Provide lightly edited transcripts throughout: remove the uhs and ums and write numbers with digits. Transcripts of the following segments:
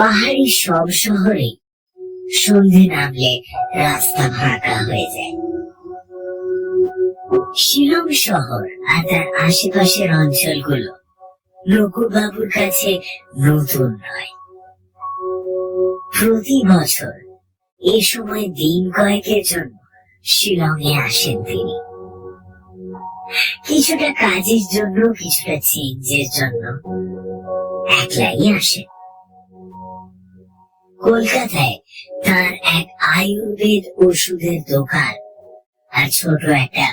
পাহাড়ি সব শহরে সন্ধে নামলে রাস্তা ফাঁকা হয়ে যায়। শিলং শহর আর তার আশেপাশের অঞ্চলগুলো নকুল বাবুর কাছে নতুন নয়। প্রতি বছর এ সময় দিন কয়েকের জন্য শিলংয়ে আসেন তিনি, কিছুটা কাজের জন্য, কিছুটা চেঞ্জের জন্য। একলাই আসেন। কলকাতায় তার এক আয়ুর্বেদ ওষুধের দোকান আর ছোট একটা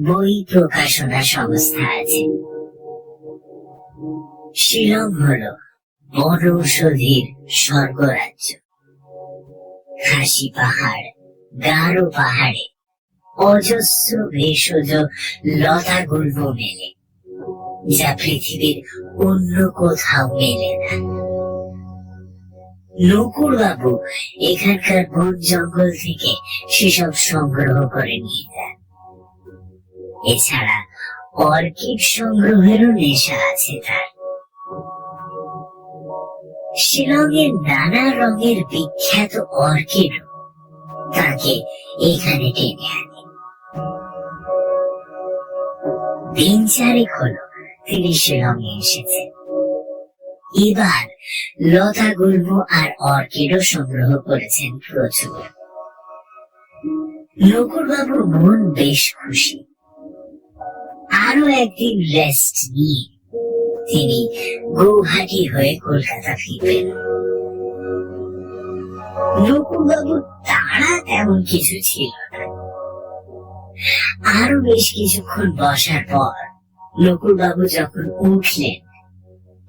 বই প্রকাশনা সংস্থা আছে। শিলং হল বনৌষধির স্বর্গরাজ্য। খাসি পাহাড়, গারো পাহাড়ে অজস্র ভেষজ লতা গুল্ম মেলে, যা পৃথিবীর অন্য কোথাও মেলে না। নকুল বাবু এখানকার বন জঙ্গল থেকে সেসব সংগ্রহ করে নিয়ে যান। এছাড়া অর্কিড সংগ্রহেরও নেশা আছে তার। শিলংয়ের নানা রঙের বিখ্যাত অর্কিড তাকে এখানে টেনে আনে। দিন চারেক হলো তিনি শিলংয়ে এসেছেন। এবার লতা গুল্ম আর অর্কিডও সংগ্রহ করেছেন প্রচুর। নকুল বাবুর মন বেশ খুশি। আরো একদিন রেস্ট নিয়ে তিনি গৌহাটি হয়ে কলকাতা ফিরবেন। নকুল বাবুর তাড়া তেমন কিছু ছিল না। আরো বেশ কিছুক্ষণ বসার পর নকুল বাবু যখন উঠলেন,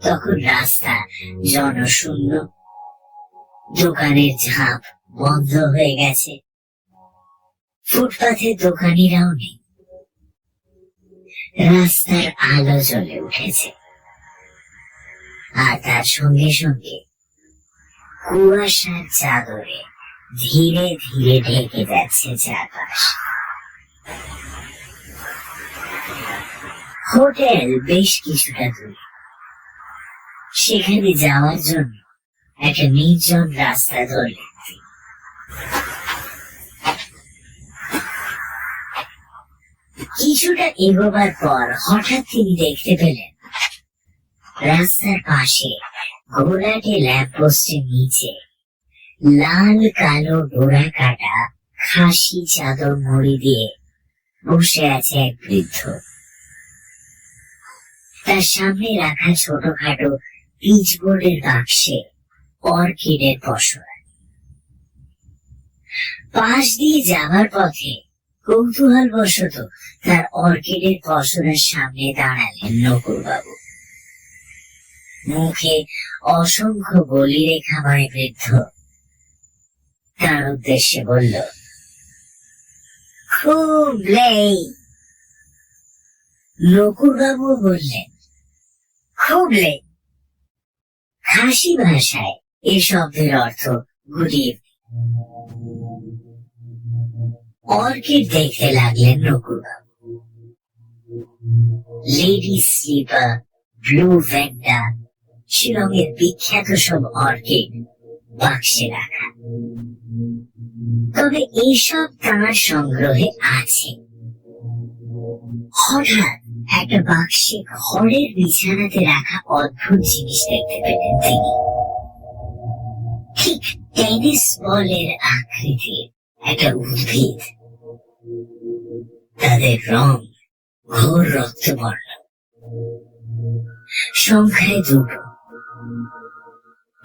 তখন রাস্তা জনশূন্য। দোকানের ঝাঁপ বন্ধ হয়ে গেছে। ফুটপাথে দোকানিরাও নেই। রাস্তার আলো জ্বলে উঠেছে, আর তার সঙ্গে সঙ্গে কুয়াশার চাদরে ধীরে ধীরে ঢেকে যাচ্ছে চারপাশ। হোটেল বেশ কিছুটা দূরে। সেখানে যাওয়ার জন্য একটা নির্জন রাস্তা ধরলেন। কিছুটা এগোবার পর হঠাৎ তিনি দেখতে পেলেন রাস্তার পাশে ঘোড়াটে ল্যাম্পপোস্টের নিচে লাল কালো ডোরা কাটা খাসি চাদর মুড়ি দিয়ে বসে আছে এক বৃদ্ধ। তার সামনে রাখা ছোটখাটো পিচবোর্ডের বাক্সে অর্কিডের পসরা। পাশ দিয়ে যাওয়ার পথে কৌতূহল বশত তার অর্কিডের পসরার সামনে দাঁড়ালেন নকুল বাবু। মুখে অসংখ্য বলি রেখাময় বৃদ্ধ তার উদ্দেশ্যে বলল, খুব লেই। নকুল বাবু বললেন, খুব লেই। খাসি ভাষায় এই শব্দের অর্থ গুড ইভিনিং। অর্কিড দেখতে লাগলেন নকুল বাবু। লেডি স্লিপার, ব্লু ভেন্ডা, শিলংয়ের বিখ্যাত সব অর্কিড বাক্সে রাখা। তবে এইসব তাঁর সংগ্রহে আছে। হঠাৎ একটা বাক্সে খড়ের বিছানাতে রাখা অদ্ভুত জিনিস দেখতে পেলেন তিনি। ঠিক টেনিস বলের আকৃতির একটা উদ্ভিদ। তাদের রং ঘোর রক্তবর্ণ, সংখ্যায় দুটো।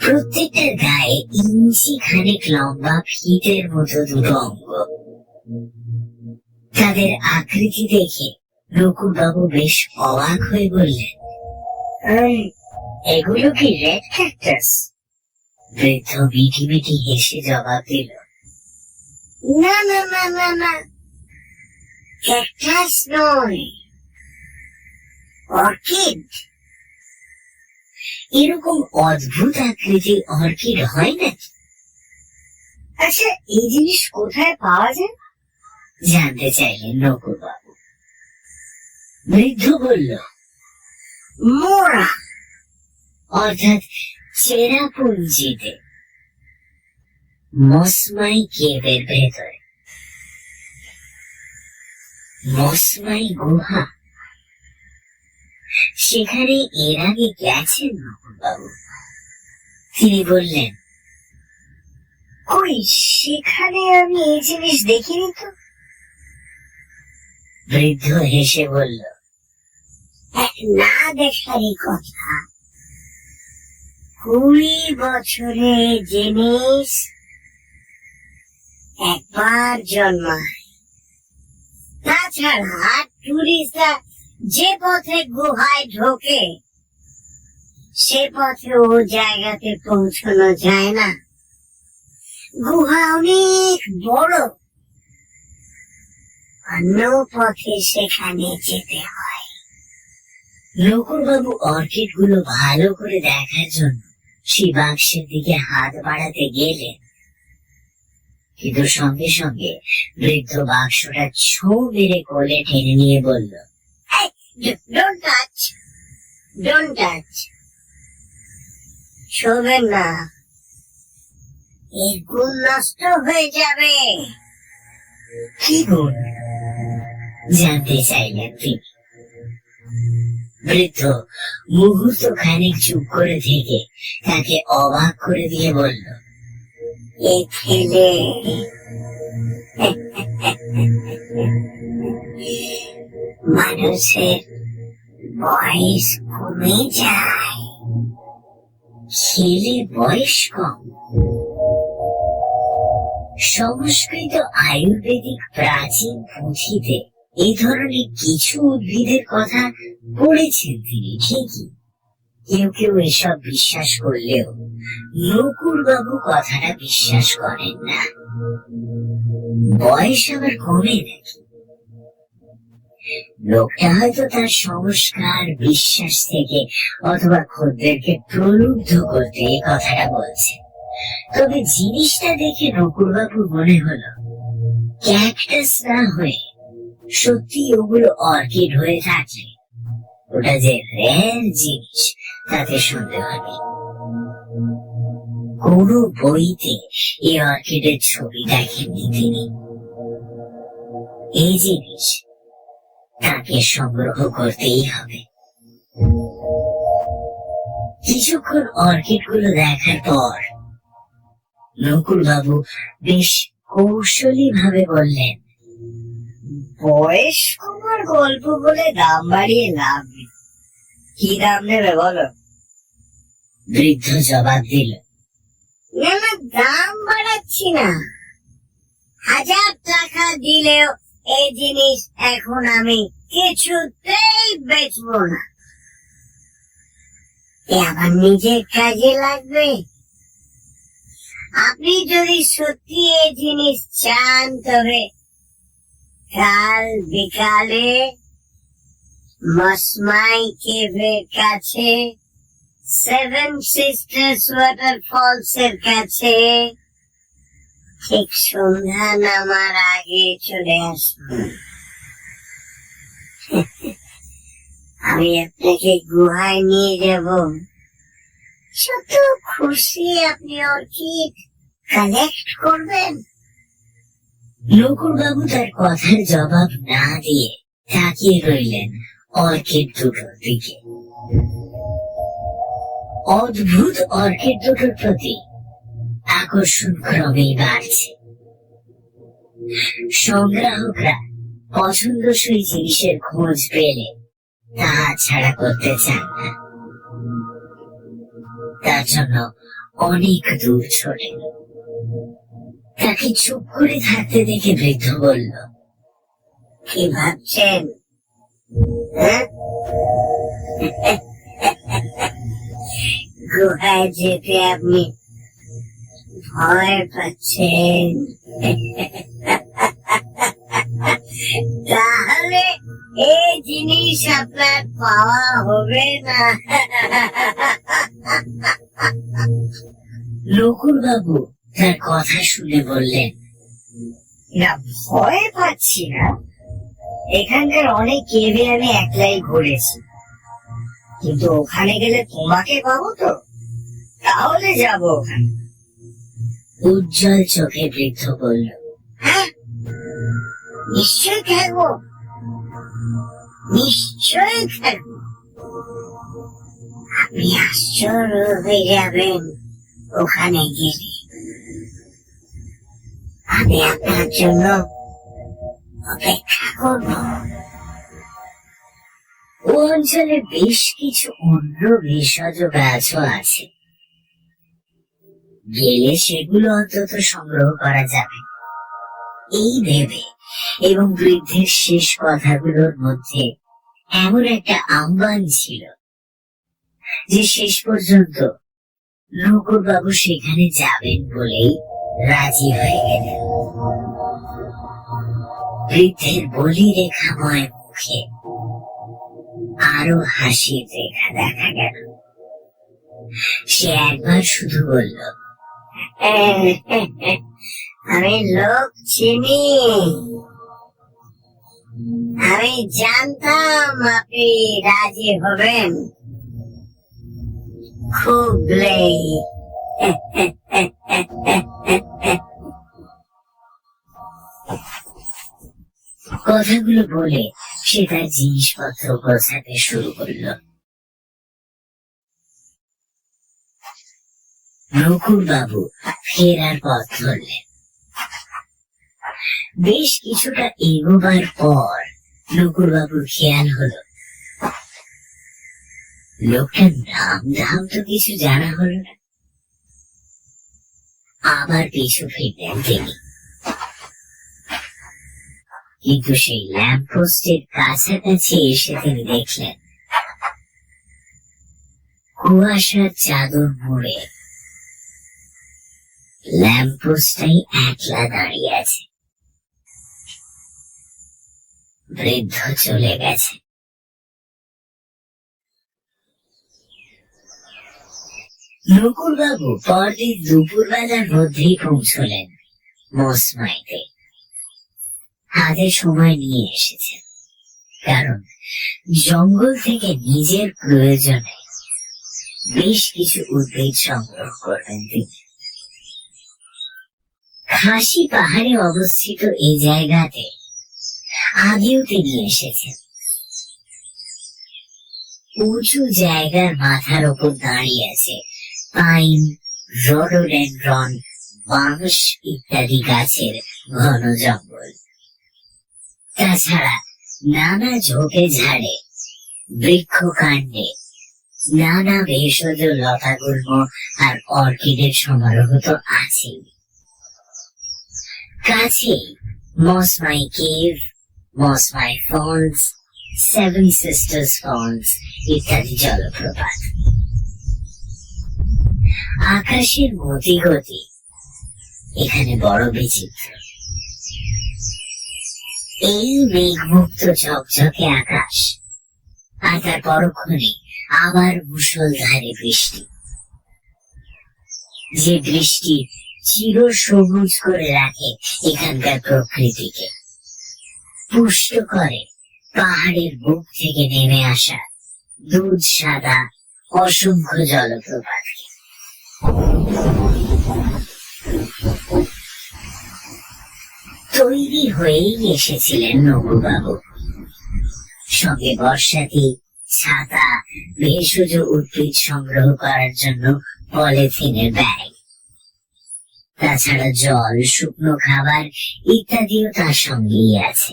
প্রত্যেকটার গায়ে ইঞ্চি খানেক লম্বা ফিটের মতো দুটো অঙ্গ। তাদের আকৃতি দেখে নকুল বাবু বেশ অবাক হয়ে বললেন, এগুলো কি রেড ক্যাকটাস? বৃদ্ধ মিটি মিটি হেসে জবাব দিল, না না না না না, ক্যাকটাস নয়, অর্কিড। এরকম অদ্ভুত আকৃতির অর্কিড হয় না? আচ্ছা, এই জিনিস কোথায় পাওয়া যায় জানতে চাইলেন নকুল বাবু। বৃদ্ধ বলল, মোরা, অর্থাৎ চেরাপুঞ্জিতে মসমাই কেভের ভেতরে। মসমাই গুহা, সেখানে এর আগে গেছেন নকুলবাবু? তিনি বললেন, কই, সেখানে আমি এই জিনিস দেখিনি তো। বৃদ্ধ হেসে বলল, না দেখারই কথা। 20 বছরে জিনিস একবার জন্মায়। তাছাড়া টুরিস্টরা যে পথে গুহায় ঢোকে সে পথে ও জায়গাতে পৌঁছানো যায় না। গুহা অনেক বড়, অন্য পথে সেখানে যেতে হয়। নকুলবাবু অর্কিড গুলো ভালো করে দেখার জন্য সেই বাক্সের দিকে হাত বাড়াতে গেলেন, কিন্তু সঙ্গে সঙ্গে বৃদ্ধ বাক্সটা ছো মেরে কোলে টেনে নিয়ে বলল, ডোন্ট টাচ, ডোন্ট টাচ, শোবেন না, এর গুণ নষ্ট হয়ে যাবে। কি গুণ? জানতে চাইলেন তিনি। বৃদ্ধ মুহূর্ত খানিক চুপ করে থেকে তাকে অবাক করে দিয়ে বলল, এ খেলে মানুষের বয়স কমে যায়। খেলে বয়স কম? সংস্কৃত আয়ুর্বেদিক প্রাচীন পুঁথিতে এই ধরনের কিছু উদ্ভিদের কথা পড়েছেন তিনি ঠিকই, কেউ কেউ এসব বিশ্বাস করলেও নকুলবাবু কথাটা বিশ্বাস করেন না। বয়স আবার কমে নাকি? লোকটা হয়তো তার সংস্কার বিশ্বাস থেকে অথবা খদ্দেরকে প্রলুব্ধ করতে এই কথাটা বলছে। তবে জিনিসটা দেখে নকুলবাবুর মনে হলো ক্যাকটাস না হয়ে সত্যি ওগুলো অর্কিড হয়ে থাকলে ওটা যে রেয়ার জিনিস তাতে সন্দেহ নেই। কোন বইতে এই অর্কিডের ছবি দেখেননি তিনি। এই জিনিস তাকে সংগ্রহ করতেই হবে। কিছুক্ষণ অর্কিড গুলো দেখার পর নকুলবাবু বেশ কৌশলী ভাবে বললেন, বয়স কমার গল্প বলে দাম বাড়িয়ে লাভ নেই। কি দাম নেবে বলো? বৃদ্ধ জবাব দিল, না না, দাম বাড়াচ্ছি না। 1000 টাকা দিলেও এই জিনিস এখন আমি কিছুতেই বেচবো না। এ আমার নিজের কাজে লাগবে। আপনি যদি সত্যি এই জিনিস চান তবে কাল বিকালে মসমাই কেভের কাছে 7 সিস্টার্স ওয়াটারফলস এর কাছে ঠিক সন্ধ্যা নামার আগে চলে আসুন। আমি আপনাকে গুহায় নিয়ে যাব। যত খুশি আপনি অর্কিড কালেক্ট করবেন। নকুলবাবু তার কথার জবাব না দিয়ে তাকিয়ে রইলেন অর্কিড দুটোর দিকে। অদ্ভুত অর্কিড দুটোর প্রতি আকর্ষণ ক্রমেই বাড়ছে। সংগ্রাহকরা পছন্দসই জিনিসের খোঁজ পেলে তা ছাড়া করতে চান না। তার জন্য অনেক দূর ছোটেন। তাকে চুপ করে থাকতে দেখে বৃদ্ধ বলল, কি ভাবছেন? গুহায় যেতে আপনি ভয় পাচ্ছেন? তাহলে এই জিনিস আপনার পাওয়া হবে না। নকুলবাবু তার কথা শুনে বললেন, না, ভয় পাচ্ছি না। এখানকার অনেক কেভে আমি একলাই ঘুরেছি, কিন্তু ওখানে গেলে তোমাকে পাবো তো, তাহলে যাবো ওখানে। উজ্জ্বল চোখে বৃদ্ধ বলল, হ্যাঁ, নিশ্চয়ই থাকবো, নিশ্চয়ই থাকবো। আপনি আশ্চর্য হয়ে যাবেন ওখানে গেলে। আমি আপনার জন্য অপেক্ষা করব। ও অঞ্চলে বেশ কিছু অন্য ভেষজ গাছও আছে, গেলে সেগুলো অন্তত সংগ্রহ করা যাবে এই ভেবে, এবং বৃদ্ধের শেষ কথাগুলোর মধ্যে এমন একটা আহ্বান ছিল যে শেষ পর্যন্ত নকুড়বাবু সেখানে যাবেন বলেই রাজি হয়ে গেলেন। বৃদ্ধের বলি রেখাময় মুখে আরো হাসির রেখা দেখা গেল। সে একবার শুধু বলল, আমি লোক চিনি, আমি জানতাম আপনি রাজি হবেন। খুবলেই কথাগুলো বলে সে তার জিনিসপত্র গোছাতে শুরু করল। নকুড়বাবু ফেরার পথ ধরলেন। বেশ কিছুটা এগোবার পর নকুড়বাবুর খেয়াল হলো লোকটার নাম ধাম তো কিছু জানা হলো না। আবার পিছু ফিরলেন তিনি, কিন্তু সেই ল্যাম্পপোস্টের কাছাকাছি এসে তিনি দেখলেন কুয়াশার চাদর মুড়ে ল্যাম্পপোস্টটাই একলা দাঁড়িয়ে আছে। বৃদ্ধ চলে গেছে। নকুড়বাবু পরদিন দুপুরবেলার মধ্যেই পৌঁছলেন মসমাইতে। হাতে সময় নিয়ে এসেছেন, কারণ জঙ্গল থেকে নিজের প্রয়োজনে বেশ কিছু উদ্ভিদ সংগ্রহ করবেন তিনি। খাসি পাহাড়ে অবস্থিত এই জায়গাতে আগেও তিনি এসেছেন। উঁচু জায়গার মাথার ওপর দাঁড়িয়ে আছে পাইন, রডোডেনড্রন, বাঁশ ইত্যাদি গাছের ঘন জঙ্গল। তাছাড়া নানা ঝোপে ঝাড়ে, বৃক্ষকাণ্ডে নানা ভেষজ লতাগুল্ম আর অর্কিডের সমারোহ তো আছেই। কাছেই Mawsmai Cave, Mawsmai Falls, Seven Sisters Falls ইত্যাদি জলপ্রপাত। আকাশের গতি এখানে বড় বিচিত্র। এই মেঘমুক্ত ঝকঝকে আকাশ, আর তার পরক্ষণে আবার মুষলধারে বৃষ্টি, যে বৃষ্টি চির সবুজ করে রাখে এখানকার প্রকৃতিকে, পুষ্ট করে পাহাড়ের বুক থেকে নেমে আসা দুধ সাদা অসংখ্য জলপ্রপাতকে। তৈরি হয়েই এসেছিলেন নকুড়বাবু, সঙ্গে বর্ষাতি, ছাতা, ভেষজ উদ্ভিদ সংগ্রহ করার জন্য পলিথিনের ব্যাগ। তাছাড়া জল, শুকনো খাবার ইত্যাদিও তার সঙ্গেই আছে।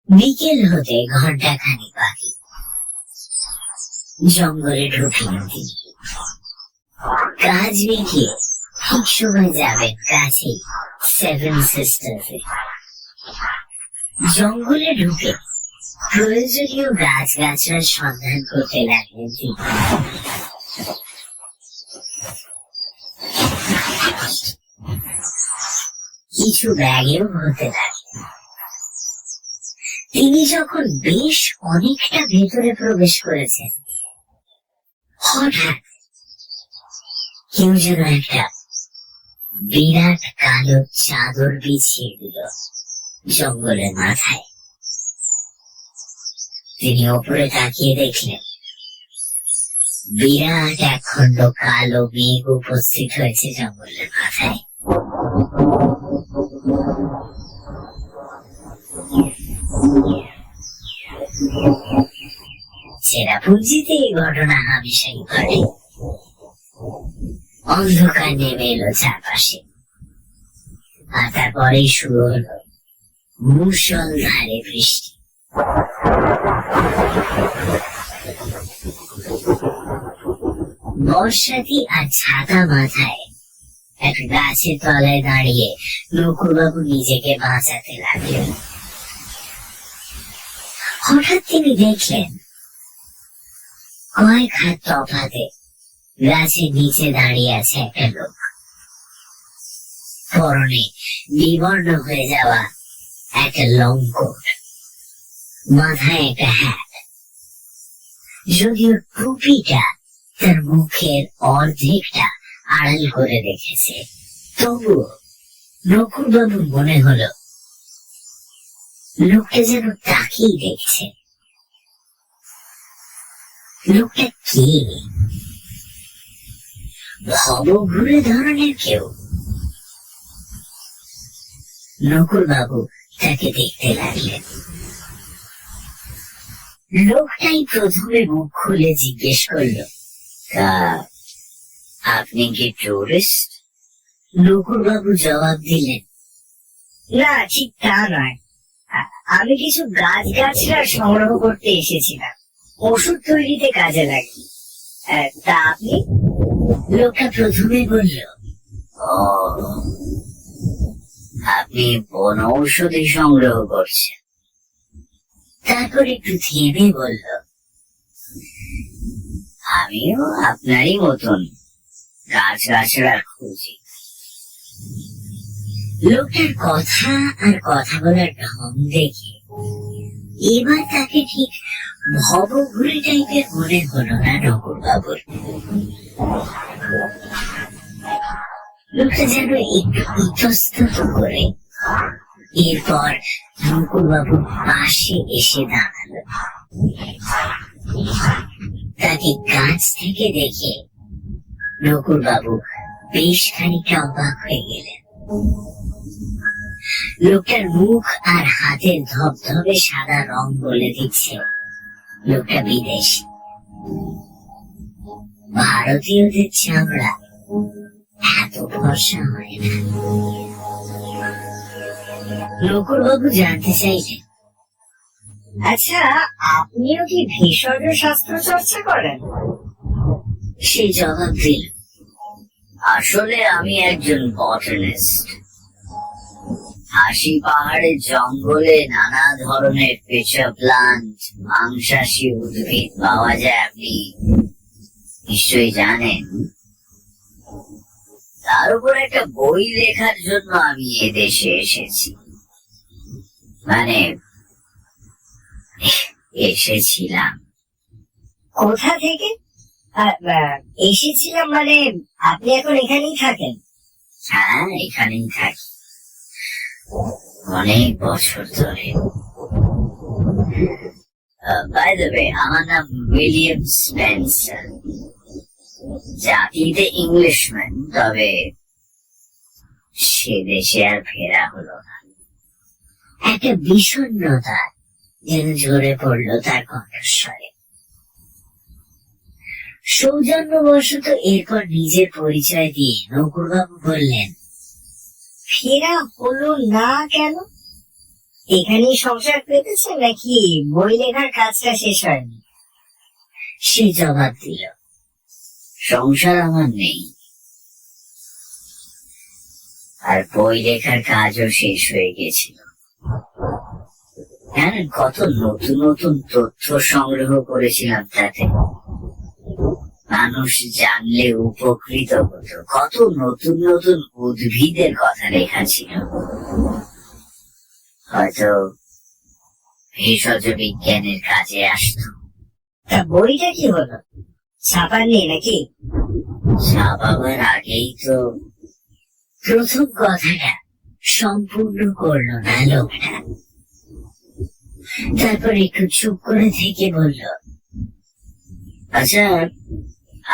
বিকেল হতে ঘন্টাখানি বাকি। জঙ্গলে ঢুকলেন তিনি। কাজ মিটিয়ে ঠিক সময় যাবেন কাছেই সেভেন সিস্টার্সে। জঙ্গলে ঢুকে প্রয়োজনীয় গাছগাছড়ার সন্ধান করতে লাগলেন তিনি। কিছু ব্যাগেও ভরতে লাগলেন। তিনি যখন বেশ অনেকটা ভেতরে প্রবেশ করেছেন, হঠাৎ কেউ যেন একটা বিরাট কালো চাদর বিছিয়ে দিল জঙ্গলের মাথায়। তিনি ওপরে তাকিয়ে দেখলেন বিরাট একখণ্ড কালো মেঘ উপস্থিত হয়েছে জঙ্গলের মাথায়। চেরাপুঞ্জিতে এই ঘটনা হামেশাই ঘটে। অন্ধকার নেমে এলো চারপাশে, আর তারপরেই শুরু হলো মুষলধারে বৃষ্টি। বর্ষাতি আর ছাতা মাথায় এক গাছের তলায় দাঁড়িয়ে নকুরবাবু নিজেকে বাঁচাতে লাগলেন। হঠাৎ তিনি দেখলেন কয়েক হাত তফাতে গাছের নিচে দাঁড়িয়ে আছে একটা লোক। পরনে বিবর্ণ হয়ে যাওয়া একটা লং কোট, মাথায় একটা হ্যাট। যদিও টুপিটা তার মুখের অর্ধেকটা আড়াল করে রেখেছে, তবুও নকুরবাবুর মনে হলো লোকটা যেন তাকেই দেখছে। লোকটা কে? ভবঘুরে ধরনের কেউ। নকুরবাবু তাকে দেখতে লাগলেন। লোকটাই প্রথমে মুখ খুলে জিজ্ঞেস করলো, তা আপনি কি টুরিস্ট? নকুরবাবু জবাব দিলেন, না, ঠিক তা নয়। আমি কিছু গাছগাছরা সংগ্রহ করতে এসেছিলাম, ওষুধ তৈরিতে কাজে লাগে। তা আপনি? লোকটা প্রথমে বলল, ও, আপনি বন ঔষধি সংগ্রহ করছেন। তারপর একটু থেমে বলল, আমিও আপনারই মতন গাছগাছড়ার খুঁজি। লোকটার কথা আর কথা বলার ঢং দেখে এবার তাকে ঠিক ভবঘুরে টাইপের মনে হলো না নকুরবাবুর। লোকটা যেন একটু ইতস্তত করে এরপর নকুরবাবুর পাশে এসে দাঁড়ালো। তাকে কাছ থেকে দেখে নকুরবাবু বেশ খানিকটা অবাক হয়ে গেলেন। লোকটার মুখ আর হাতের ধবধবে সাদা রং বলে দিচ্ছে লোকটা বিদেশি। ভারতীয়দের চামড়া এত ফর্সা হয় না। নকুরবাবু জানতে চাইলেন, আচ্ছা, আপনিও কি ভেষজ শাস্ত্র চর্চা করেন? সে জবাব দিল, আসলে আমি একজন বটানিস্ট। হাসি পাহাড়ের জঙ্গলে নানা ধরনের পেঁচা প্লান্ট, মাংসাশী উদ্ভিদ পাওয়া যায়, আপনি নিশ্চয়ই জানেন। তার উপর একটা বই লেখার জন্য আমি এদেশে এসেছি। মানে এসেছিলাম। কোথা থেকে? এসেছিলাম মানে আপনি এখন এখানেই থাকেন? হ্যাঁ, এখানেই থাকি অনেক বছর ধরে। বাই দ্য ওয়ে, আমার নাম উইলিয়াম স্পেন্সার। জাতিতে ইংলিশম্যান, তবে সে দেশে আর ফেরা হলো না। একটা বিষণ্ণতা যেন ঝরে পড়লো তার কণ্ঠস্বরে। সৌজন্যবশত এরপর নিজের পরিচয় দিয়ে নকুরবাবু বললেন, ফেরা হলো না কেন? এখানেই সংসার পেতেছেন নাকি বই লেখার কাজটা শেষ হয়নি? সে জবাব দিল, সংসার আমার নেই, আর বই লেখার কাজও শেষ হয়ে গেছিল। জানেন, কত নতুন নতুন তথ্য সংগ্রহ করেছিলাম তাতে। মানুষ জানলে উপকৃত হতো। কত নতুন নতুন উদ্ভিদের কথা লেখা ছিল। হয়তো ভেষজ বিজ্ঞানের কাজে আসতো। তা বইটা কি হলো? ছাপাননি নাকি? ছাপাবার আগেই তো প্রথম কথাটা সম্পূর্ণ করলো না লোকটা। তারপর একটু চুপ করে থেকে বলল, আচ্ছা,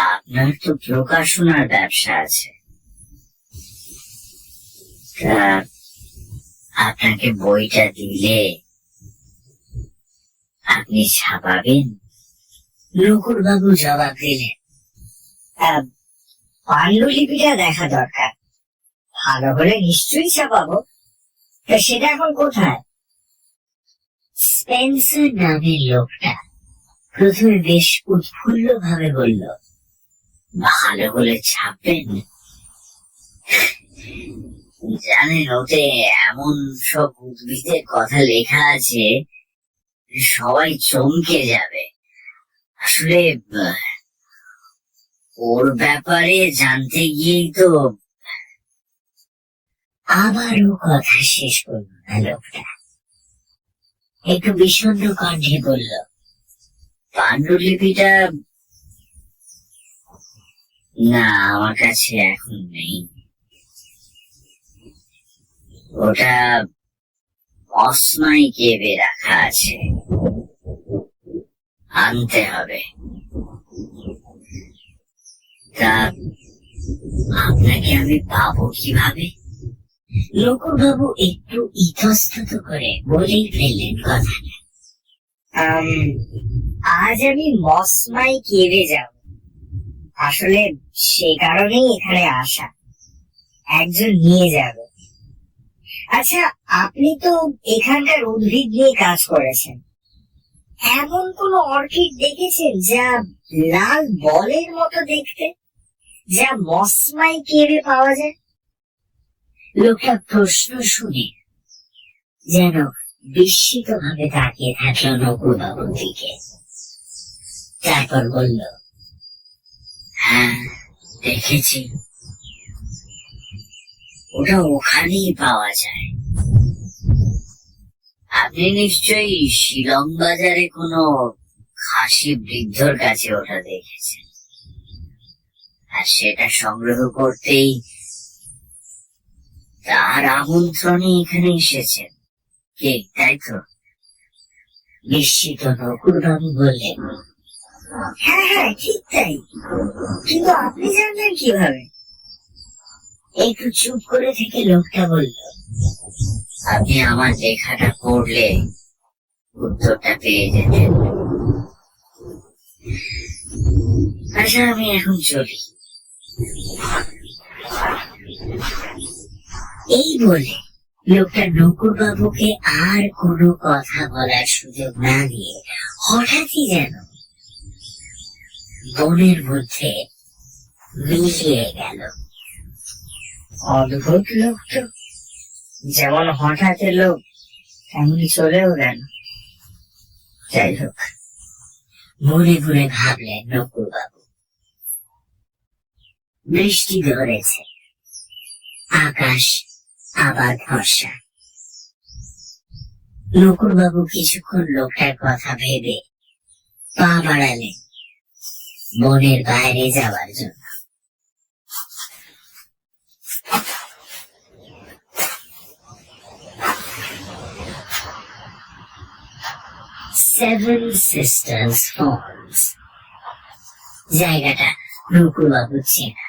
আপনার তো প্রকাশনার ব্যবসা আছে, তা আপনাকে বইটা দিলে আপনি ছাপাবেন? নকুড়বাবু জবাব দিলেন, পাণ্ডুলিপিটা দেখা দরকার, ভালো হলে নিশ্চয়ই ছাপাবো। তা সেটা এখন কোথায়? স্পেন্সার নামের লোকটা প্রথমে বেশ উৎফুল্ল ভাবে বলল, ভালো হলে ছাপবেন? জানেন, ওতে এমন সব উদ্ভিদের কথা লেখা আছে সবাই চমকে যাবে। আসলে ওর ব্যাপারে জানতে গিয়েই তো। আবারও কথা শেষ করল না লোকটা, একটু বিষণ্ণ কণ্ঠে বলল, পাণ্ডুলিপিটা না, আমার কাছে এখন নেই। ওটা অসমাই কেবে রাখা আছে, আনতে হবে। তা আপনাকে আমি পাবো কিভাবে? নকুড়বাবু একটু ইতস্তত করে বলেই ফেললেন কথাটা। আজ আমি মসমাই কেবে যাব, আসলে সে কারণেই এখানে আসা। একজন নিয়ে যাবে। আচ্ছা, আপনি তো এখানকার উদ্ভিদ নিয়ে কাজ করেছেন, এমন কোন অর্কিড দেখেছেন যা লাল বলের মতো দেখতে, যা মসমাই কেবে পাওয়া যায়? লোকটা প্রশ্ন শুনে যেন বিস্মিত ভাবে তাকিয়ে থাকলো নকুড়বাবুর দিকে। তারপর বলল, হ্যাঁ দেখেছি, ওটা ওখানেই পাওয়া যায়। আপনি নিশ্চয়ই শিলং বাজারে কোনো খাসি বৃদ্ধর কাছে ওটা দেখেছেন, আর সেটা সংগ্রহ করতেই তার আমন্ত্রণে এখানে এসেছেন, ঠিক তাই তো? বিস্মিত নকুড়বাবু বললেন, হ্যাঁ হ্যাঁ, ঠিক তাই। কিন্তু আপনি জানলেন কিভাবে? একটু চুপ করে থেকে লোকটা বলল, আপনি আমার লেখাটা পড়লে উত্তরটা পেয়ে যেতেন। আচ্ছা, আমি এখন চলি। এই বলে লোকটা নকুড়বাবুকে আর কোনো কথা বলার সুযোগ না দিয়ে হঠাৎই যেন বনের মধ্যে মিলিয়ে গেল। অদ্ভুত লোক তো, যেমন হঠাৎ এলো তেমনি চলেও গেল। যাই হোক, মনে মনে ভাবলেন নকুড়বাবু। বৃষ্টি ধরেছে, আকাশ আবার ফর্সা। নকুড়বাবু কিছুক্ষণ লোকটার কথা ভেবে পা বাড়ালেন বনের বাইরে যাওয়ার জন্য। সেভেন সিস্টার্স ফলস জায়গাটা নকুড়বাবু চেনা।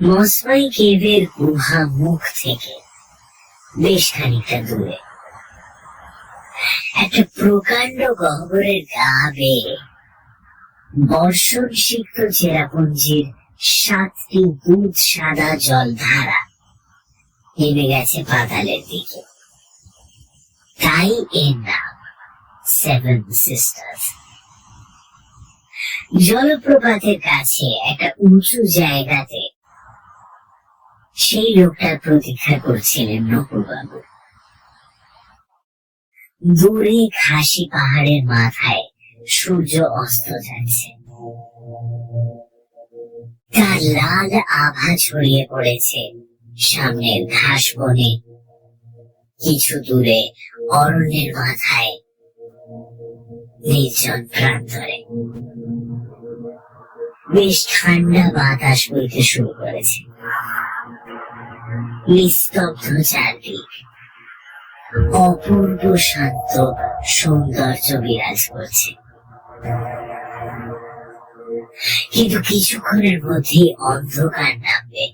মসমাই কেভের গুহা মুখ থেকে বেশ খানিকটা দূরে একটা প্রকাণ্ড গহ্বরের গা বেয়ে বর্ষণ সিক্ত চেরাপুঞ্জির 7টি দুধ সাদা জলধারা নেমে গেছে পাতালের দিকে। তাই এর নাম সেভেন সিস্টার্স। জলপ্রপাতের কাছে একটা উঁচু জায়গাতে সেই লোকটার প্রতীক্ষা করছিলেন নকুড়বাবু। দূরে খাসি পাহাড়ের মাথায় সূর্য অস্ত যাচ্ছে, তার লাল আভা ছড়িয়ে পড়েছে সামনের ঘাস বনে। কিছু দূরে অরণ্যের মাথায় নির্জন প্রান্তরে বেশ ঠান্ডা বাতাস বইতে শুরু করেছে। নিস্তব্ধ চারদিক, অপূর্ব শান্ত সৌন্দর্য বিরাজ করছে। কিন্তু কিছুক্ষণের মধ্যেই অন্ধকার নামবে।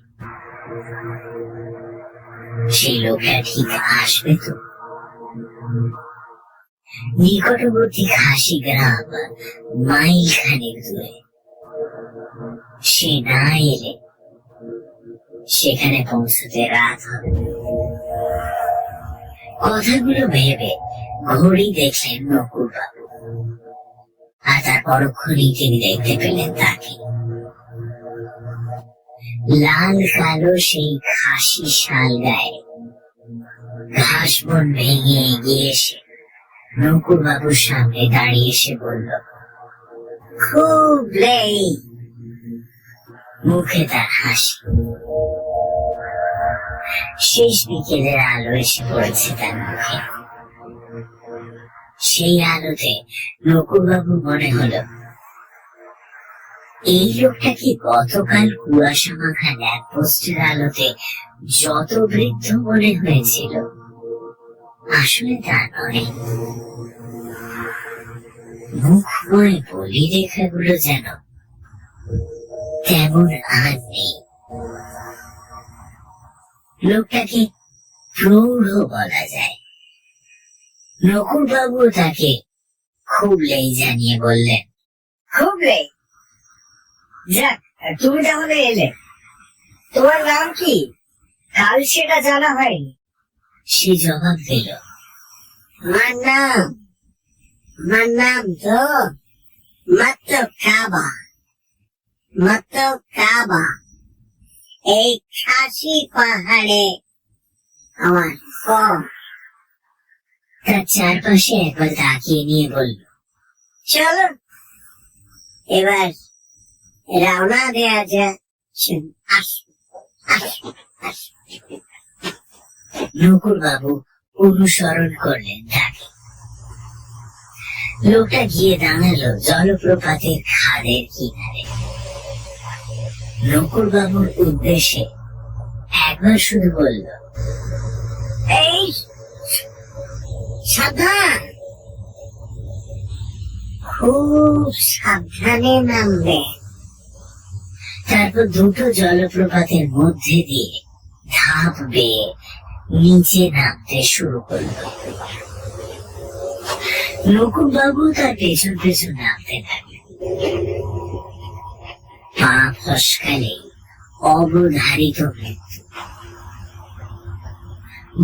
সেই লোকটা ঠিক আসবে তো? নিকটবর্তী খাসি গ্রাম মাইল খানেক দূরে। সে না এলে সেখানে পৌঁছতে রাত হবে। কথাগুলো ভেবে ঘড়ি দেখলেন নকুড়বাবু, আর তার পরক্ষণেই তিনি দেখতে পেলেন তাকে। লাল কালো সেই খাসি শাল গায়ে ঘাস বন ভেঙে এগিয়ে এসে নকুড়বাবুর সামনে দাঁড়িয়ে এসে বলল, খুব লেই। মুখে তার হাসি। শেষ বিকেলের আলো এসে পড়েছে তার মুখে। সেই আলোতে নকুড়বাবু মনে হলো, এই লোকটা কি গতকাল কুয়াশা মাখা ল্যাম্পপোস্টের আলোতে যত বৃদ্ধ মনে হয়েছিল আসলে তা নয়। মুখময় বলি রেখাগুলো যেন তেমন আর নেই। লোকটাকে প্রৌঢ় বলা যায়। নকুড়বাবু তাকে খুব লেই জানিয়ে বললেন, খুব লেই? যাক, তুমি তাহলে এলে। তোমার নাম কি? কাল সেটা জানা হয়নি। সে জবাব দিল, আমার নাম তো মাত্র কাবা। এই খাসি পাহাড়ে আমার ঘর। তার চারপাশে একবার তাকিয়ে নিয়ে বলল, চলো এবার রওনা দেয়া যায়। নকুড়বাবু অনুসরণ করলেন তাকে। লোকটা গিয়ে দাঁড়ালো জলপ্রপাতের খাদের কিনারে। নকুড়বাবুর উদ্দেশ্যে একবার শুধু বলল, এই সাবধান, খুব সাবধানে নামবে। তারপর দুটো জলপ্রপাতের মধ্যে দিয়ে ধাপ বেয়ে নিচে নামতে শুরু করল। নকুড়বাবু তার পেছন পেছন নামতে লাগলেন। পা ফসকালে অবধারিত মৃত্যু।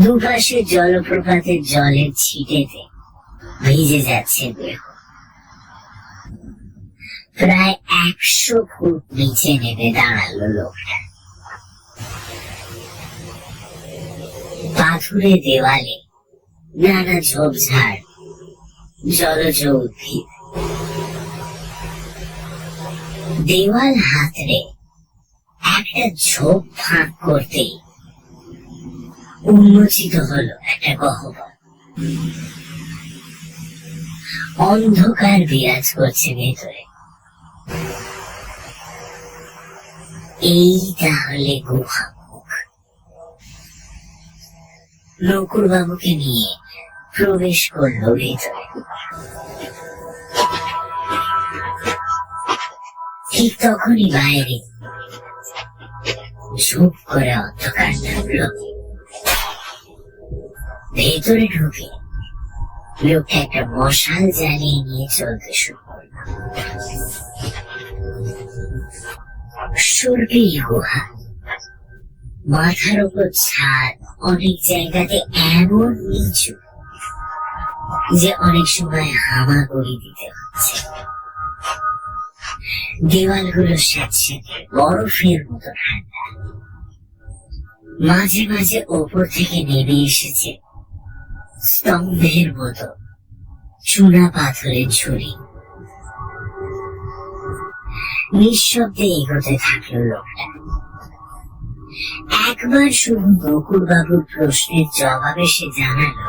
দুপাশে জলপ্রপাতের জলের ছিটেতে ভিজে যাচ্ছে দেহ। প্রায় 100 ফুট নিচে নেমে দাঁড়ালো লোকটা। পাথুরে দেওয়ালে নানা ঝোপঝাড়, জলজ উদ্ভিদ। দেওয়াল হাতড়ে একটা ঝোপ ফাঁক করতেই উন্মোচিত হলো একটা গহ্বর। অন্ধকার বিরাজ করছে ভেতরে। এই তাহলে গুহা মুখ। নকুড়বাবুকে নিয়ে প্রবেশ করলো ভেতরে। ঠিক তখনই বাইরে ঝুপ করে অন্ধকার নামলো। ভেতরে ঢুকে লোকটা একটা মশাল জ্বালিয়ে নিয়ে চলতে শুরু করলো। সুরভি গুহা, মাথার উপর ছাদ, অনেক জায়গাতে এমন নিচু যে অনেক সময় হামাগুড়ি দিতে হচ্ছে। দেওয়ালগুলো স্যাঁতস্যাঁতে বরফের মতো ঠান্ডা। মাঝে মাঝে ওপর থেকে নেমে এসেছে স্তম্ভের মতো চূড়া পাথরের ঝুড়ি। নিঃশব্দে এগোতে থাকলো লোকটা। একবার শুধু নকুড়বাবুর প্রশ্নের জবাবে সে জানালো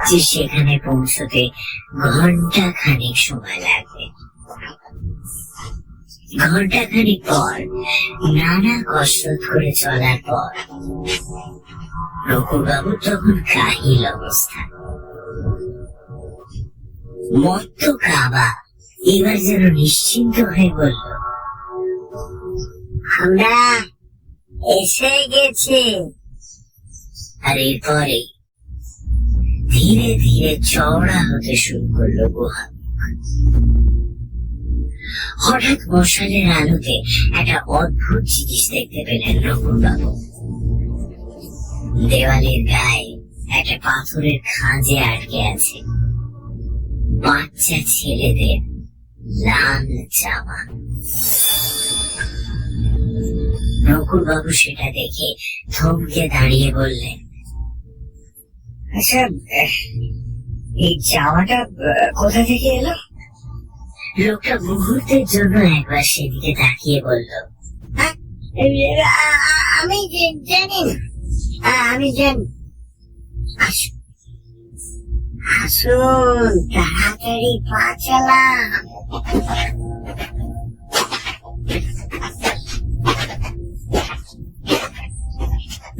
যে সেখানে পৌঁছতে ঘন্টা খানিক সময় লাগবে। ঘন্টা খানিক পর নানা কসরত করে চলার পর নকুড়বাবুর তখন কাহিল অবস্থা। মত্ত কাবা এবার যেন নিশ্চিন্ত হয়ে বলল, আমরা এসে গেছি। আর এরপরে ধীরে ধীরে চওড়া হতে শুরু করলো গুহা। হঠাৎ মশালের আলোতে একটা অদ্ভুত জিনিস দেখতে পেলেন নকুলবাবু। দেওয়ালের গায়ে একটা পাথরের খাঁজে আটকে আছে বাচ্চা ছেলেদের লাল জামা। নকুলবাবু সেটা দেখে থমকে দাঁড়িয়ে বললেন, আচ্ছা, এই জামাটা কোথা থেকে এলো? লোকটা মুহূর্তের জন্য একবার সেদিকে তাকিয়ে বলল, আমি জানি না, আমি জানি। আসুন আসুন, তাড়াতাড়ি পা চালান।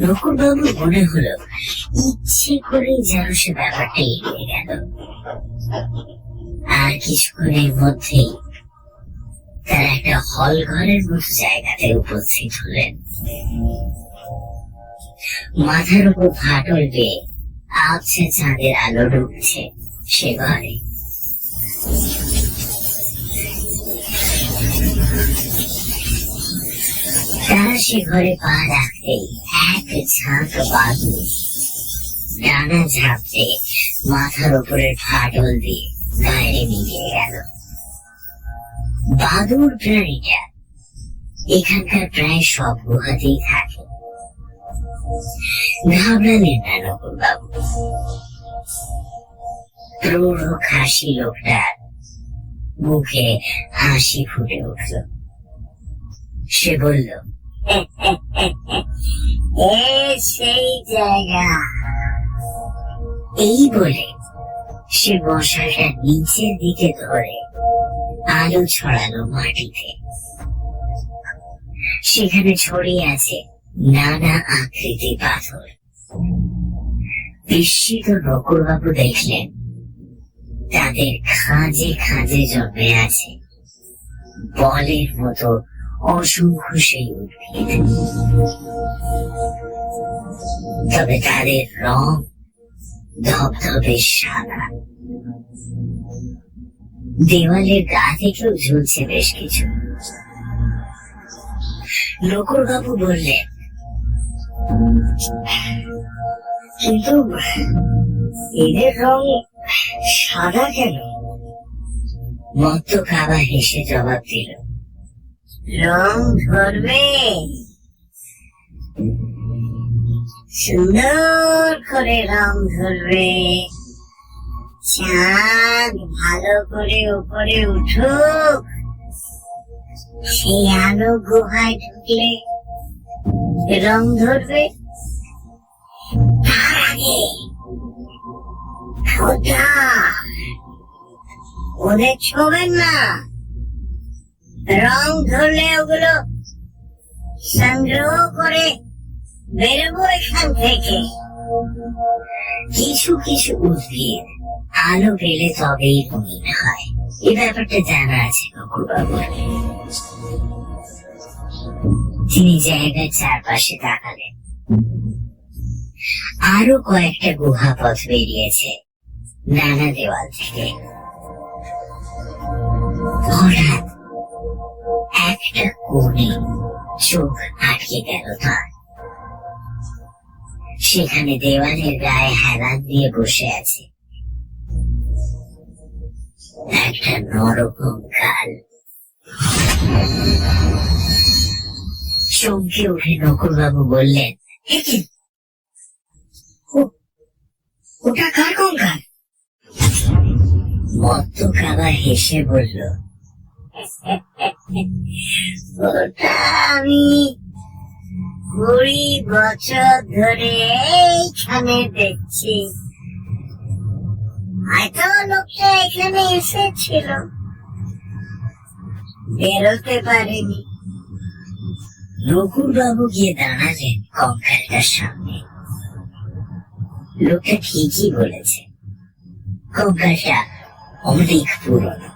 নকুলবাবুর মনে হলো ইচ্ছে করেই যেন সে ব্যাপারটা এড়িয়ে গেল। আর কিছুক্ষণের মধ্যেই তারা একটা হল ঘরের মতো জায়গাতে উপস্থিত হলেন। মাথার উপর ফাটল বেয়ে আবছা চাঁদের আলো ঢুকছে সে ঘরে। তারা সে ঘরে পা রাখতেই এক ঝাঁক বাদুড় ডানা ঝাপতে মাথার উপরের ফাটল দিয়ে বাইরে মিলিয়ে গেল। বাদুড় প্রাণীটা এখানকার প্রায় সব গুহাতেই থাকে। ঘাবড়ালেন না নকুলবাবু। প্রৌঢ় খাসি লোকটার মুখে হাসি ফুটে উঠল। সে বলল, সেই জায়গা। এই বলে সে মশালটা নিচের দিকে ধরে আলো ছড়ালো মাটিতে। সেখানে ছড়িয়ে আছে নানা আকৃতির পাথর। বিস্মিত নকুলবাবু দেখলেন তাদের খাঁজে খাঁজে জন্মে আছে বলের মতো অসংখ্য সেই উদ্ভিদ। তবে তাদের রং ধবধবে সাদা। দেওয়ালের গা থেকেও ঝুলছে বেশ কিছু। নকুলবাবু বললেন, কিন্তু এদের রং সাদা কেন? মত্ত কাবা হেসে জবাব দিল, রং ধরবে, সুন্দর করে রং ধরবে। চাঁদ ভালো করে উপরে উঠুক, সেই আলো গুহায় ঢুকলে রং ধরবে। তার আগে খোদা, ওদের ছোবেন না। রং ধরলে ওগুলো সংগ্রহ করে বেরোবো এখান থেকে। কিছু কিছু উদ্ভিদ আলো পেলে তবেই রঙিন হয়, এ ব্যাপারটা জানা আছে নকুলবাবুর। তিনি জায়গার চারপাশে তাকালেন। আরো কয়েকটা গুহা পথ বেরিয়েছে নানা দেওয়াল থেকে। হঠাৎ একটা কোণে চোখ আটকে গেল তার। সেখানে দেওয়ালের গায়ে হেলান দিয়ে বসে আছে একটা নরকঙ্কাল। চমকে উঠে নকুলবাবু বললেন, ওটা কার কঙ্কাল? মত্ত কাবা হেসে বলল, ওটা আমি 20 বছর ধরে এইখানে দেখছি। হয়তো লোকটা এখানে এসেছিল, বেরোতে পারেনি। নকুলবাবু গিয়ে দাঁড়ালেন কঙ্কালটার সামনে। লোকটা ঠিকই বলেছে, কঙ্কালটা অনেক পুরনো।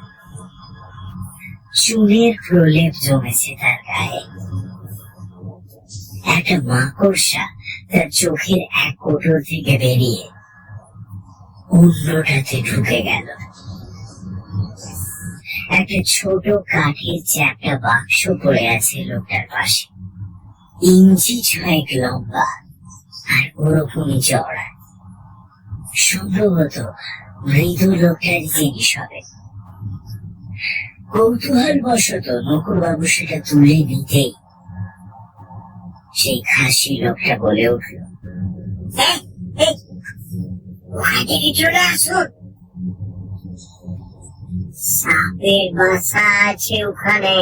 চুলের প্রলেপ জমেছে তার গায়ে। একটা মাকড়সা তার চোখের এক কোটর থেকে বেরিয়ে অন্যটাতে ঢুকে গেল। একটা ছোট কাঠের চ্যাপ্টা বাক্স পড়ে আছে লোকটার পাশে, ইঞ্চি 6 লম্বা আর ওরকমই চওড়া। সম্ভবত মৃদু লোকটার জিনিস হবে। কৌতূহল বশত নকুরবাবু সেটা তুলে নিতেই সেই খাসি লোকটা বলে উঠল, ওখান থেকে চলে আসুন, সাপের বাসা আছে ওখানে।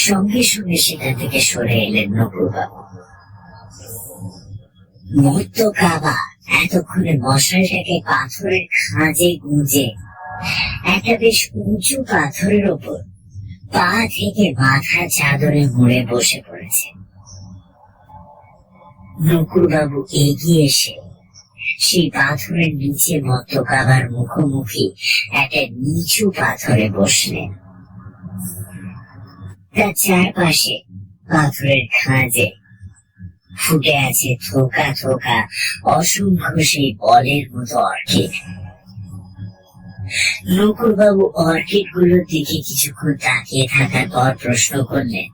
সঙ্গে সঙ্গে সেটা থেকে সরে এলেন নকুরবাবু। মত্ত কাবা এতক্ষণে মশালটাকে পাথরের খাঁজে গুঁজে একটা বেশ উঁচু পাথরের ওপর পা থেকে মাথা চাদরে মুড়ে বসে পড়েছে। নকুরবাবু এগিয়ে এসে সেই পাথরের নিচে মত্ত কাবার মুখোমুখি একটা নিচু পাথরে বসলেন। তার চারপাশে পাথরের খাঁজে ফুটে আছে থোকা থোকা অসংখ্য সেই বলের মতো অর্কিড। নকুরবাবু অর্কিড গুলোর দিকে কিছুক্ষণ তাকিয়ে থাকার পর প্রশ্ন করলেন,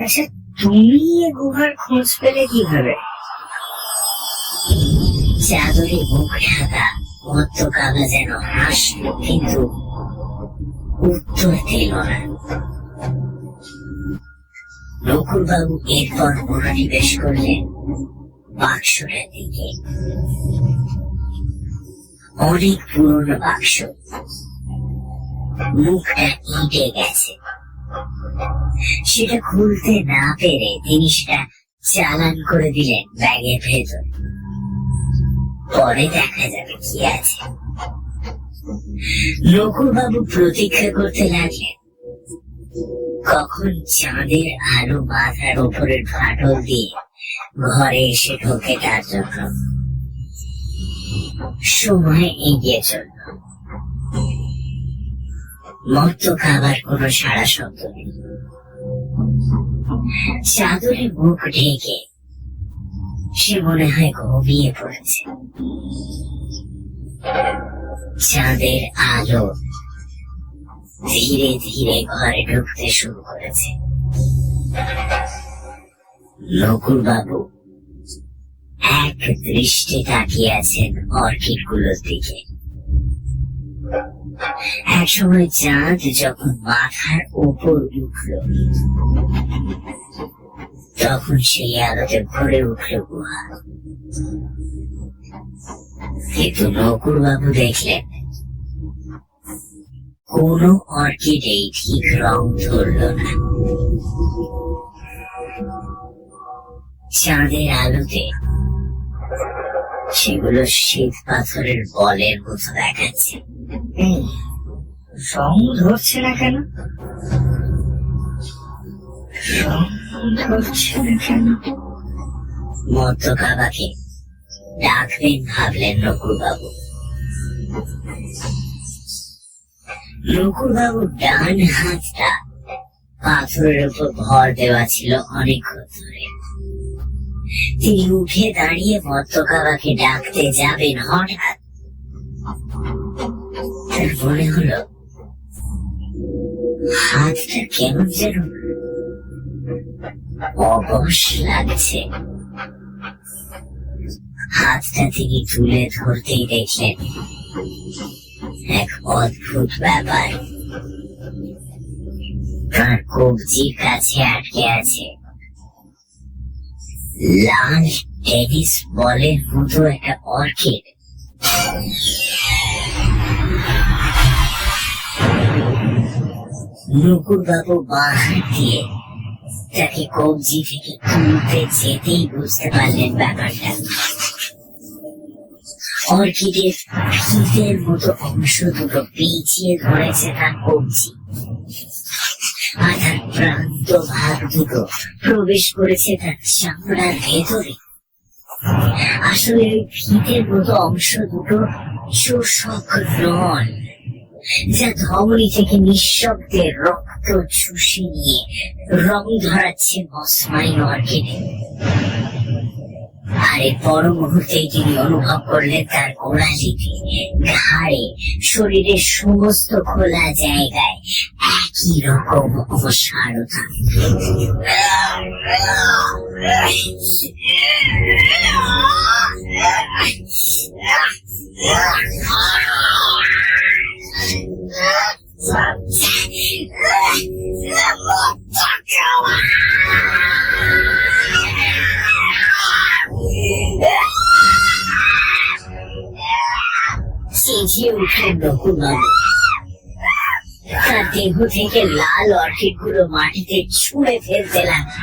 আচ্ছা, তুমি এ গুহার খোঁজ পেলে কিভাবে? চাদরে মুখ ঢাকা মত্ত কাবা যেন হাসল, কিন্তু উত্তর দিল না। নকুরবাবু এরপর মনোনিবেশ করলেন বাক্সটার দিকে। অনেক পুরনো বাক্স, মুখটা ইটে গেছে। সেটা খুলতে না পেরে তিনি সেটা চালান করে দিলেন ব্যাগের ভেতর। পরে দেখা যাবে কি আছে। নকুরবাবু প্রতীক্ষা করতে লাগলেন কখন চাঁদের আলো মাথার উপরের ফাটল দিয়ে ঘরে এসে ঢোকে তার জন্য। সময় এগিয়ে চলল। মত্ত খাবার কোনো সাড়া শব্দ নেই। চাদরে মুখ ঢেকে সে মনে হয় ঘুমিয়ে পড়েছে। চাঁদের আলো ধীরে ধীরে ঘরে ঢুকতে শুরু করেছে। নকুরবাবু এক দৃষ্টি তাকিয়ে আছেন অর্কিড গুলোর দিকে। এক সময় চাঁদ যখন মাথার উপর উঠল, তখন সেই আলোতে ভরে উঠল গুহা। কিন্তু নকুরবাবু দেখলেন কোন অর্কিডেই ঠিক রং ধরল না। চাঁদের আলোতে সেগুলো শ্বেত পাথরের বলের মতো দেখাচ্ছে। রং ধরছে না কেন? রং ধরছে না কেন? মত্ত কাবাকে ডাকবেন ভাবলেন নকুরবাবু। নকুরবাবুর ডান হাতটা পাথরের উপর ভর দেওয়া ছিল অনেকক্ষণ ধরে। তিনি উঠে দাঁড়িয়ে মত্ত কাবাকে ডাকতে যাবেন, হঠাৎ তার মনে হলো হাতটা কেমন যেন অবশ লাগছে। হাতটা তিনি তুলে ধরতেই দেখলেন এক অদ্ভুত ব্যাপার। তার কবজির কাছে আটকে আছে লাল টেনিস বলের মতো একটা অর্কিড। নকুরবাবু বাঁ হাত দিয়ে তাকে কবজি থেকে তুলতে যেতেই বুঝতে পারলেন ব্যাপারটা। অর্কিডের ফিতের মতো অংশ দুটো পিছিয়ে ধরেছে তার কবজি, আর তার প্রান্ত ভাগ দুটো প্রবেশ করেছে তার চামড়ার ভেতরে। আসলে ওই ফিতের মতো অংশ দুটো শোষক নন, যা ধমনী থেকে নিঃশব্দে রক্ত চুষে নিয়ে রং ধরাচ্ছে মসমাই অর্কিডে। আর এই পর মুহূর্তেই তিনি অনুভব করলেন তার গোড়ালিতে, ঘাড়ে, শরীরের সমস্ত খোলা জায়গায় একই রকম অসারতা। চেঁচিয়ে উঠলেন নকুলবাবু। তার দেহ থেকে লাল অর্কিড গুলো মাটিতে ছুঁড়ে ফেলতে লাগল।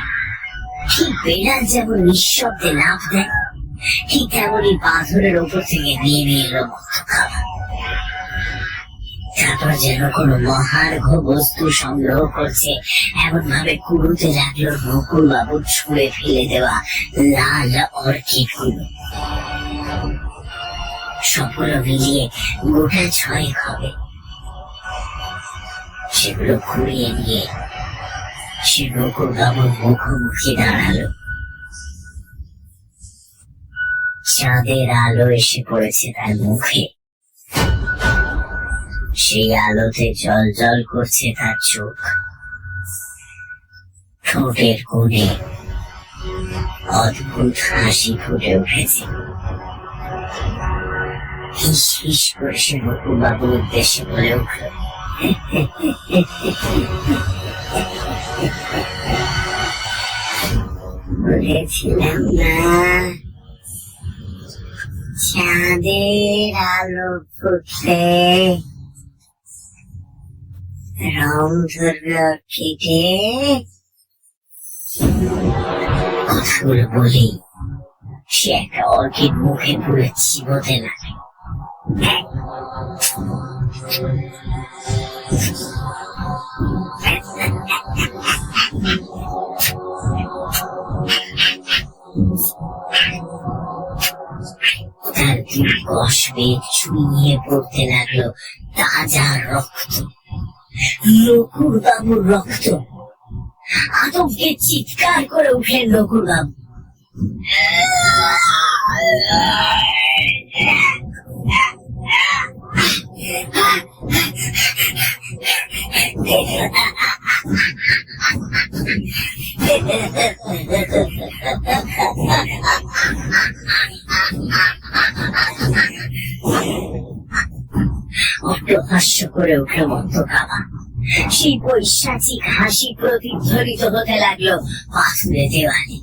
ঠিক বেড়াল যেমন নিঃশব্দে লাফ দেয়, ঠিক তেমনই পাথরের ওপর থেকে নেমে এলো মত্ত খাবার। তারপর যেন কোনো মহার্ঘ বস্তু সংগ্রহ করছে এমন ভাবে কুড়ুতে লাগলো নকুলবাবুর ছুঁড়ে ফেলে দেওয়া লাল অর্কিড গুলো। সবগুলো মিলিয়ে গোটা 6 হবে। সেগুলো ঘুরিয়ে নিয়ে সে নকুলবাবুর মুখোমুখি দাঁড়ালো। চাঁদের আলো এসে পড়েছে তার মুখে, সেই আলোতে জল জল করছে তার চোখ। ঠোঁটের কোণে অদ্ভুত হাসি ফুটে উঠেছে। হিস হিস করে সে নকুলবাবুর উদ্দেশ্যে বলে উঠল, বলেছিলাম না চাঁদের আলো ফুটলে রং ধরবে অর্কিডে। কথাগুলো বলি সে একটা অর্কিড মুখে পুরো চিবোতে লাগে। তার কষবে চুইয়ে পড়তে লাগলো তাজা রক্ত, নকুলবাবুর রক্ত। আতঙ্কে চিৎকার করে উঠলেন নকুলবাবু। অট্টহাস্য করে উঠল মত্ত খাবা। সেই পৈশাচিক হাসি প্রতিধ্বনিত হতে লাগলো পাথুরে দেওয়ালে।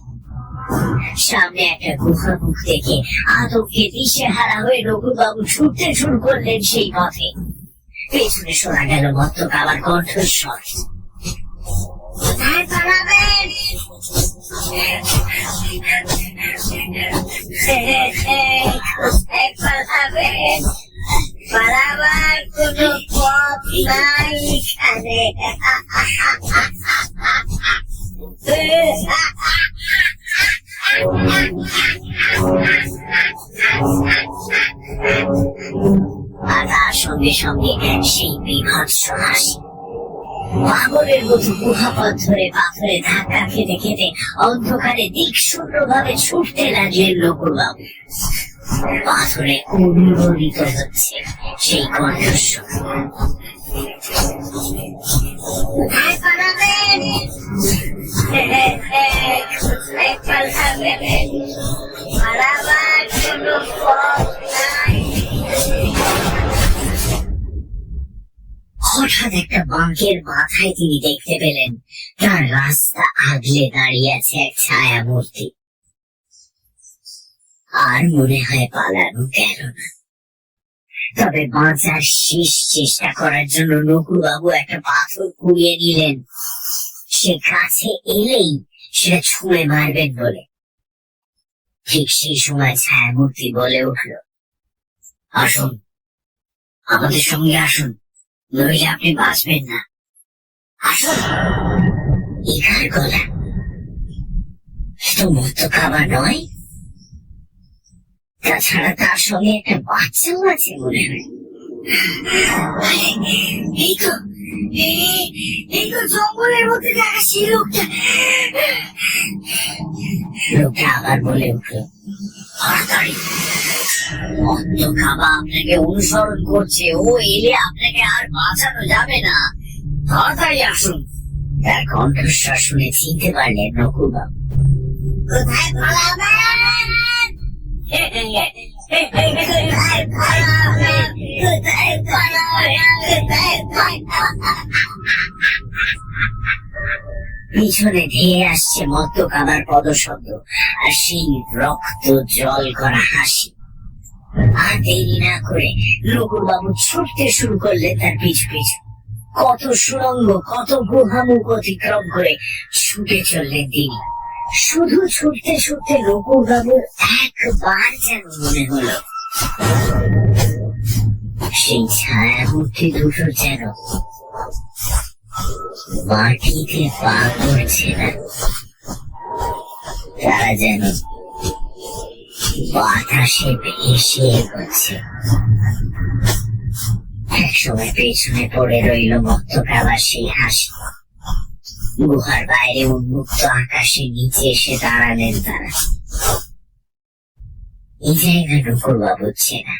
সামনে একটা গুহা মুখ দেখে আতঙ্কে দিশেহারা হয়ে নকুলবাবু ছুটতে শুরু করলেন সেই পথে। পেছনে শোনা গেল মত্ত খাবার কণ্ঠস্বর, কোথায় পালাবেন? কোথায় পালাবেন? পালাবার কোনো পথ নাই এখানে। আর তার সঙ্গে সঙ্গে সেই বিভৎস হাসি। পাগলের মতো গুহাপথ ধরে পাথরে ধাক্কা খেতে খেতে অন্ধকারে দিক শূন্য ভাবে ছুটতে লাগলেন নকুলবাবু। পাথরে অনুরণিত হচ্ছে সেই কণ্ঠস্বর, কোথায় পালাবেন? কোথায় পালাবেন? পালাবার কোনো পথ নাই। হঠাৎ একটা বাঁকের মাথায় তিনি দেখতে পেলেন তার রাস্তা আগলে দাঁড়িয়ে আছে এক ছায়া মূর্তি। আর মনে হয় পালানো গেল না। তবে বাঁচার শেষ চেষ্টা করার জন্য নকুলবাবু একটা পাথর কুড়িয়ে নিলেন, সে কাছে এলেই সেটা ছুঁড়ে মারবেন বলে। ঠিক সেই সময় ছায়ামূর্তি বলে উঠল, আসুন, আমাদের সঙ্গে আসুন, নইলে আপনি বাঁচবেন না। আসুন। একার গলা তো মতো খাবার নয়, তাছাড়া তার সঙ্গে একটা বাচ্চাও আছে মনে হয়। এই তো এই তো জঙ্গলের মধ্যে দেখা সেই লোকটা। লোকটা আবার বলে উঠলো, তাড়াতাড়ি, মত্ত খাবা আপনাকে অনুসরণ করছে, ও এলে আপনাকে আর বাঁচানো যাবে না, তাড়াতাড়ি আসুন। তার কণ্ঠস্বর শুনে চিনতে পারলেন নকুলবাবু। কোথায় পালাবেন? কোথায় পালাবেন? কোথায় পালাবেন? কোথায় পালাবেন? পিছনে ধেয়ে আসছে মত্ত কাবার পদশব্দ আর সেই রক্ত জল করা হাসি। আর দেরি না করে নকুলবাবু ছুটতে শুরু করলেন তার পিছু পিছু। কত সুড়ঙ্গ, কত গুহামুখ অতিক্রম করে ছুটে চললেন তিনি। শুধু ছুটতে ছুটতে নকুলবাবুর একবার যেন মনে হলো সেই ছায়া মূর্তি দুটো যেন মাটিতে পা করছে না, তারা যেন বাতাসে ভেসে এগোচ্ছে। একসময় পেছনে পড়ে রইল মত্ত খাবার সেই হাসি। গুহার বাইরে উন্মুক্ত আকাশের নিচে এসে দাঁড়ালেন তারা। এই জায়গা নকুলবাবু চেনা।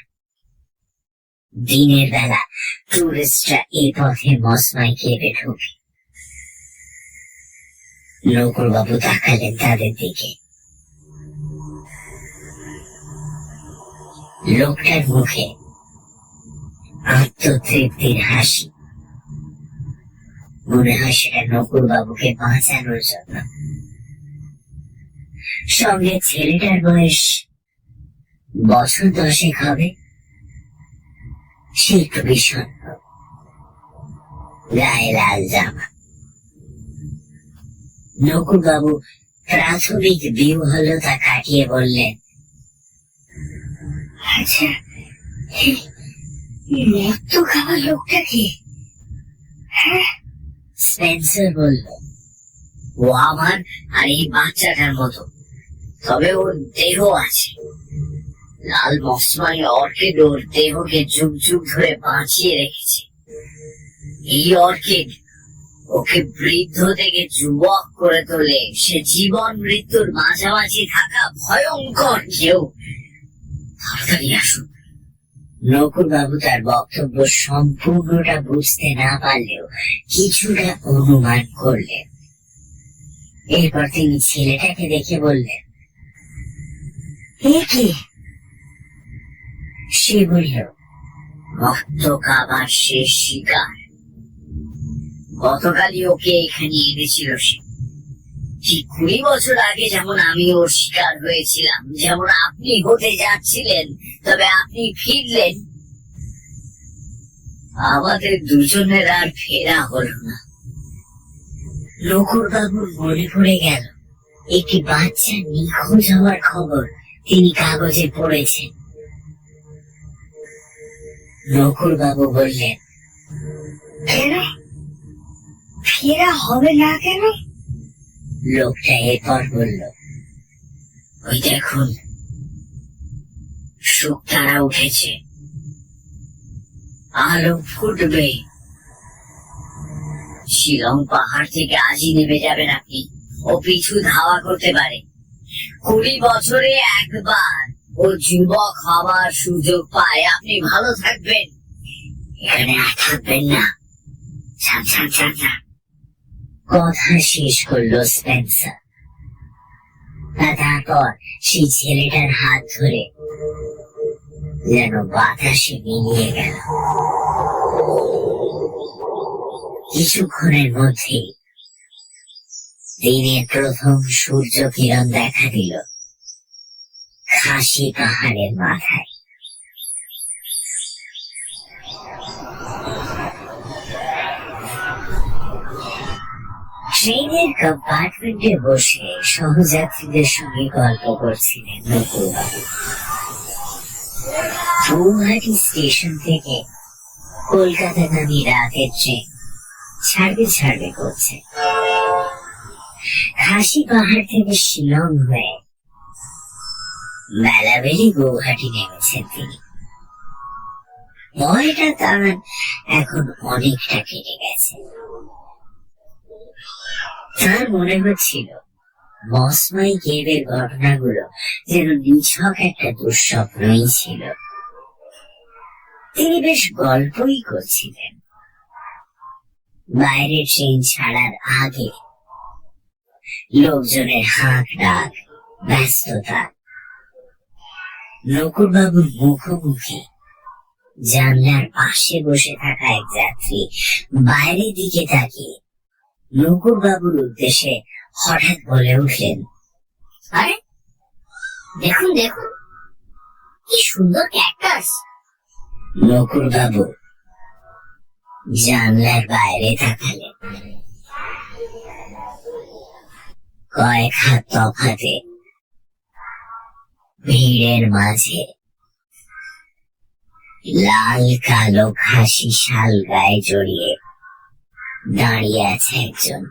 দিনের বেলা টুরিস্টরা এই পথে মসমাই কেঁপে ঢোকে। নকুলবাবু তাকালেন তাদের দিকে। লোকটার মুখে আত্মতৃপ্তির হাসি। মনে হয় সেটা নকুলবাবুকে বাঁচানোর জন্য। সঙ্গে ছেলেটার বয়স বছর 10 হবে। সে একটু বিষণ্ণ, গায়ে লাল জামা। নকুলবাবু প্রাথমিক বিহ্বলতা কাটিয়ে বললেন, আচ্ছা, মত্ত খাওয়া লোকটা কি? স্পেন্সার বলল, ও আমার আর এই বাচ্চাটার মতো, তবে ওর দেহ আছে। লাল মসমাই অর্কিড ওর দেহকে যুগ যুগ ধরে বাঁচিয়ে রেখেছে। এই অর্কিড ওকে বৃদ্ধ থেকে যুবক করে তোলে। সে জীবন মৃত্যুর মাঝামাঝি থাকা ভয়ঙ্কর কেউ। তাড়াতাড়ি আসুন। নকুলবাবু তার বক্তব্য সম্পূর্ণটা বুঝতে না পারলেও কিছুটা অনুমান করলেন। এরপর তিনি ছেলেটাকে দেখে বললেন, এ কি? সে বলল, মত্ত কাবার শেষ শিকার। গতকালই ওকে এখানে এনেছিল সে। ঠিক 20 বছর আগে যেমন আমি ওর শিকার হয়েছিলাম, যেমন আপনি হতে যাচ্ছিলেন, তবে আপনি ফিরলেন। আমাদের দুজনের আর ফেরা হলো না। নকুলবাবুর মনে পড়ে গেল একটি বাচ্চা নিখোঁজ হওয়ার খবর তিনি কাগজে পড়েছেন। নকুলবাবু বললেন, কেন ফেরা হবে না কেন? লোকটা এরপর বলল, ওই দেখুন, শুকতারা উঠেছে, আলো ফুটবে। শিলং পাহাড় থেকে আজই নেমে যাবেন আপনি। ও পিছু ধাওয়া করতে পারে। 20 বছরে একবার ও যুবক হবার সুযোগ পায়। আপনি ভালো থাকবেন, এখানে আর থাকবেন না। ছাড় ছাড় ছাড় ছাড়। কথা শেষ করলো স্পেন্সার। তারপর সেই ছেলেটার হাত ধরে যেন বাতাসে মিলিয়ে গেল। কিছুক্ষণের মধ্যেই দিনের প্রথম সূর্য কিরণ দেখা দিল খাসি পাহাড়ের মাথায়। ট্রেনের কম্পার্টমেন্টে বসে সহযাত্রীদের সঙ্গে গল্প করছিলেন নকুলবাবু। গৌহাটি স্টেশন থেকে কলকাতাগামী রাতের ট্রেন ছাড়বে ছাড়বে করছে। খাসি পাহাড় থেকে শিলং হয়ে বেলাবেলি গৌহাটি নেমেছেন তিনি। ভয়টা তার এখন অনেকটা কেটে গেছে। তার মনে হচ্ছিল মসমাই কেভের ঘটনাগুলো যেন নিছক একটা দুঃস্বপ্নই ছিল। তিনি বেশ গল্পই করছিলেন। বাইরে ট্রেন ছাড়ার আগে লোকজনের হাঁক ডাক, ব্যস্ততা। নকুরবাবুর মুখোমুখি জানলার পাশে বসে থাকা এক যাত্রী বাইরের দিকে তাকিয়ে নকুরবাবুর উদ্দেশ্যে হঠাৎ বলে উঠলেন, আরে দেখুন দেখুন, কি সুন্দর ক্যাকটাস। নকুরবাবু জানলার বাইরে তাকালেন। কয়েক হাত তফাতে ভিড়ের মাঝে লাল কালো খাসি শাল গায়ে জড়িয়ে দাঁড়িয়ে আছে একজন।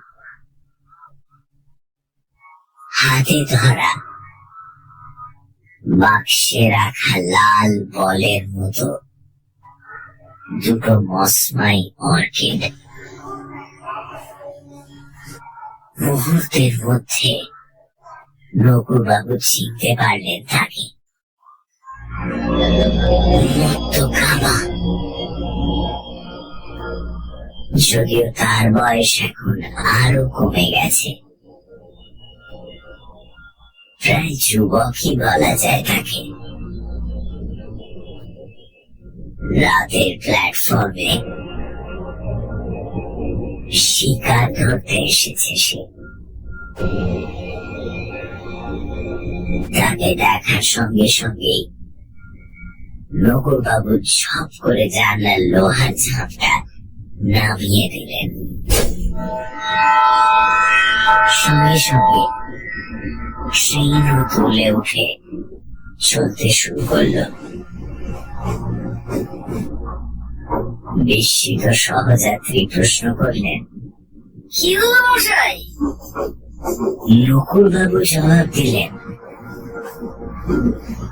হাতে ধরা বাক্সে রাখা লাল বলের মতো দুটো মসমাই অর্কিড। মুহূর্তের মধ্যে নকুরবাবু চিনতে পারলেন তাকে। যদিও তার বয়স এখন আরো কমে গেছে, প্রায় যুবকই বলা যায় তাকে। রাতের প্ল্যাটফর্মে শিকার ধরতে এসেছে সে। তাকে দেখার সঙ্গে সঙ্গেই নকুরবাবু ঝপ করে জানলার লোহার ঝাঁপটা নামিয়ে দিলেন। সঙ্গে সঙ্গে ট্রেনও তুলে উঠে চলতে শুরু করলো। বিস্মিত সহযাত্রী প্রশ্ন করলেন, কি হলো মশাই? নকুরবাবু জবাব দিলেন,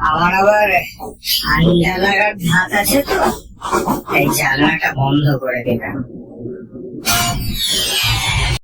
আমার আবার ঠান্ডা লাগার ধাত আছে তো, তাই জানলাটা বন্ধ করে দিলাম।